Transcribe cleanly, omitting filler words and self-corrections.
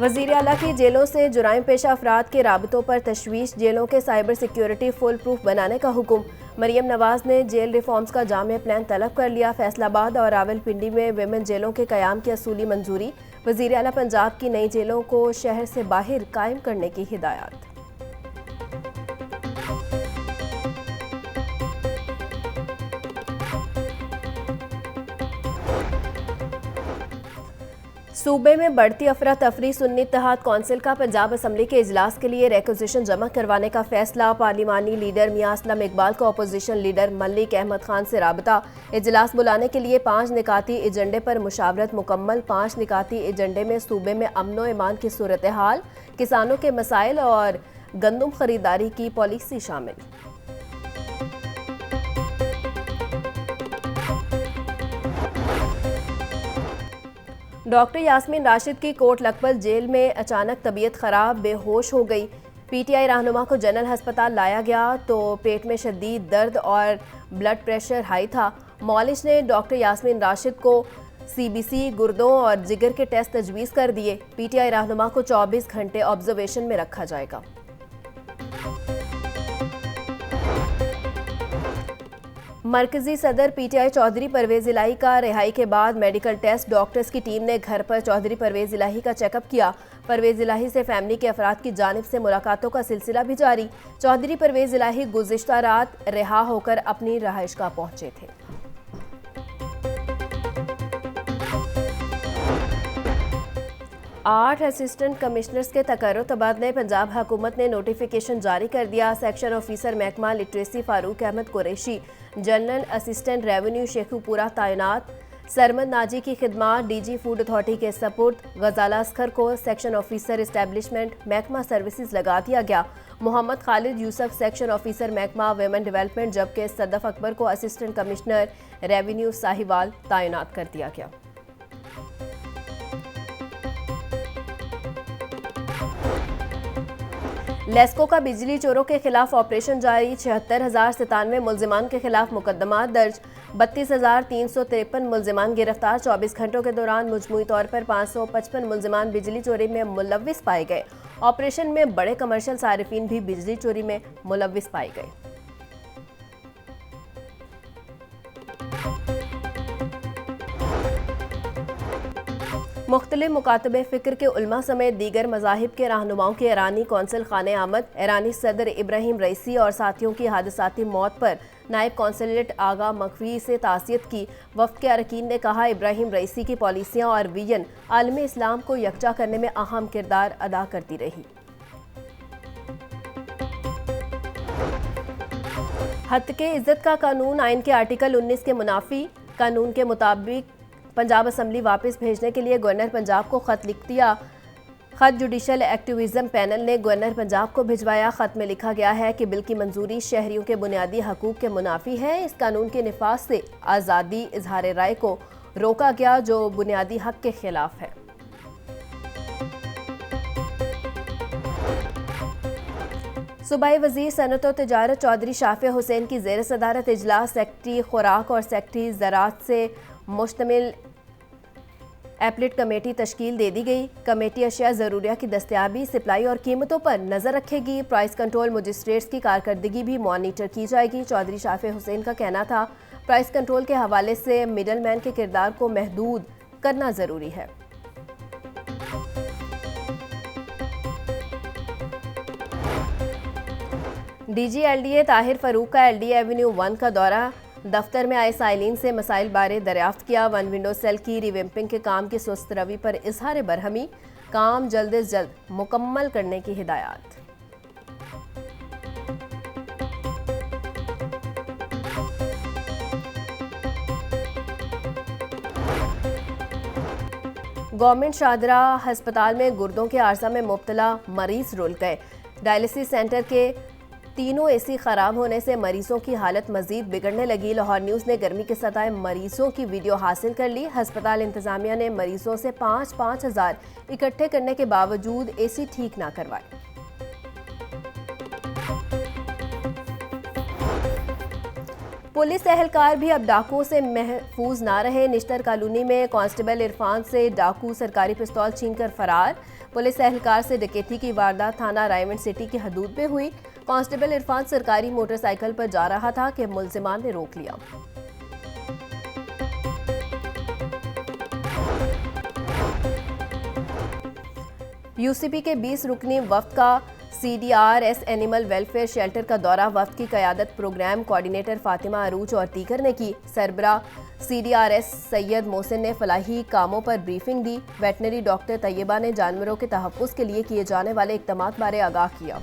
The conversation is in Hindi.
वज़ीर आला की जेलों से जुराइम पेशा अफराद के राबतों पर तशवीश, जेलों के साइबर सिक्योरिटी फुल प्रूफ बनाने का हुक्म। मरियम नवाज ने जेल रिफॉर्म्स का जामे प्लान तलब कर लिया। फैसलाबाद और रावलपिंडी में विमेन जेलों के क़याम की असूली मंजूरी। वज़ीर आला पंजाब की नई जेलों को शहर से बाहर कायम करने की हिदायत। सूबे में बढ़ती अफरा तफरी, सुन्नी इत्तेहाद कौंसिल का पंजाब असम्बली के इजलास के लिए रिक्विजिशन जमा करवाने का फैसला। पार्लिमानी लीडर मियां असलम इकबाल का अपोजिशन लीडर मलिक अहमद खान से राबता। इजलास बुलाने के लिए 5 निकाती एजेंडे पर मुशावरत मुकम्मल। 5 निकाती एजेंडे में सूबे में अमनो ईमान की सूरत हाल, किसानों के मसाइल और गंदम खरीदारी की पॉलिसी शामिल। डॉक्टर यास्मीन राशिद की कोट लखपत जेल में अचानक तबीयत खराब, बेहोश हो गई। पीटीआई रहनुमा को जनरल अस्पताल लाया गया तो पेट में शदीद दर्द और ब्लड प्रेशर हाई था। मॉलिज ने डॉक्टर यास्मीन राशिद को सीबीसी, गुर्दों और जिगर के टेस्ट तजवीज़ कर दिए। पीटीआई रहनुमा को 24 घंटे ऑब्जर्वेशन में रखा जाएगा। मरकजी सदर पीटीआई चौधरी परवेज इलाही का रिहाई के बाद मेडिकल टेस्ट, डॉक्टर्स की टीम ने घर पर चौधरी परवेज इलाही का चेकअप किया। परवेज इलाही से फैमिली के अफराद की जानिब से मुलाकातों का सिलसिला भी जारी। चौधरी परवेज इलाही गुज़िश्ता रात रिहा होकर अपनी रहायशगाह पहुंचे थे। आठ असिस्टेंट कमिश्नर्स के तकर्रुर तबादले। पंजाब हुकूमत ने नोटिफिकेशन जारी कर दिया। सेक्शन ऑफिसर महकमा literacy Farooq Ahmad Qureshi, general assistant revenue Sheikhupura तैनात। सरमद नाजी की खिदमात डीजी फूड अथॉरिटी के सपुर्द। गजाला असखर को सेक्शन ऑफिसर इस्टेब्लिशमेंट महकमा सर्विसेज लगा दिया गया। मोहम्मद खालिद यूसुफ सेक्शन ऑफिसर महकमा वेमेन डेवलपमेंट, जबकि सदफ अकबर को असिस्टेंट कमिश्नर रेवेन्यू साहिवाल तैनात कर दिया गया। लेस्को का बिजली चोरों के खिलाफ ऑपरेशन जारी। 76,097 मुलजिमान के खिलाफ मुकदमा दर्ज। 32,353 मुलजिमान गिरफ्तार। 24 घंटों के दौरान मजमूई तौर पर 555 मुलजिमान बिजली चोरी में मुलव्विस पाए गए। ऑपरेशन में बड़े कमर्शियल सारिफीन भी बिजली चोरी में मुलव्विस पाए गए। मुख्तलिफ मुकातबे फ़िक्र के उलमा समेत दीगर मज़ाहिब के रहनुमाओं की ईरानी कौंसिल खाने आमद। ईरानी सदर इब्राहिम रईसी और साथियों की हादसाती मौत पर नायब कौंसलेट आगा मखवी से ताज़ियत की। वफ़द के अरकान ने कहा, इब्राहिम रईसी की पॉलिसियाँ और विजन आलमी इस्लाम को यकजा करने में अहम किरदार अदा करती रही। हत्के इज़्ज़त का कानून आइन के आर्टिकल 19 के मुनाफी। कानून के मुताबिक पंजाब असम्बली वापस भेजने के लिए गवर्नर पंजाब को ख़त लिख दिया। ख़त जुडिशल एक्टिविज़म पैनल ने गवर्नर पंजाब को भिजवाया। ख़त में लिखा गया है कि बिल की मंजूरी शहरियों के बुनियादी हकूक़ के मुनाफी है। इस कानून के निफाज से आज़ादी इजहार राय को रोका गया, जो बुनियादी हक के खिलाफ है। सूबाई वज़ीर सनअत और तिजारत चौधरी शाफिया हुसैन की ज़ेर सदारत इजलास सेक्रेटरी खुराक और सेक्रेटरी ज़राअत से मुश्तमिल एपलेट कमेटी तश्कील दे दी गई। कमेटी अशिया ज़रूरिया की दस्तयाबी, सप्लाई और कीमतों पर नज़र रखेगी। प्राइस कंट्रोल मजिस्ट्रेट्स की कारकर्दगी भी मॉनिटर की जाएगी। चौधरी शाफिया हुसैन का कहना था, प्राइस कंट्रोल के हवाले से मिडल मैन के किरदार को महदूद करना ज़रूरी है। डीजी एलडीए ताहिर फरूक का एलडीए एवेन्यू 1 का दौरा। दफ्तर में आए साइलिन से मसाइल बारे दरियाफ्त किया। वन विंडो सेल की रिवेम्पिंग के काम की सुस्त रवि पर इजहार बरहमी। काम जल्द से जल्द मुकम्मल करने की हिदायत। गवर्नमेंट शाहदरा हस्पताल में गुर्दों के आर्जा में मुब्तला मरीज रुल गए। डायलिसिस सेंटर के तीनों एसी खराब होने से मरीजों की हालत मजीद बिगड़ने लगी। लाहौर न्यूज़ ने गर्मी के सताए मरीजों की वीडियो हासिल कर ली। हस्पताल इंतजामिया ने मरीजों से 5-5 हज़ार इकट्ठे करने के बावजूद एसी ठीक ना करवाए। पुलिस एहलकार भी अब डाकुओं से महफूज ना रहे। निश्तर कॉलोनी में कांस्टेबल इरफान से डाकू सरकारी पिस्तौल छीनकर फरार। पुलिस एहलकार से डकैती की वारदात थाना रायमंड सिटी की हदूद में हुई। कांस्टेबल इरफान सरकारी मोटरसाइकिल पर जा रहा था कि मुलजिमान ने रोक लिया। यूसीपी के 20 रुकनी वफ्द का CDRS एनिमल वेलफेयर शेल्टर का दौरा। वफ्द की क़यादत प्रोग्राम कोऑर्डिनेटर फातिमा अरूज और दीगर ने की। सरबरा CDRS सैयद मोहसिन ने फलाही कामों पर ब्रीफिंग दी। वेटनरी डॉक्टर तैयबा ने जानवरों के तहफ़्फ़ुज़ के लिए किए जाने वाले इक़दामात बारे आगाह किया।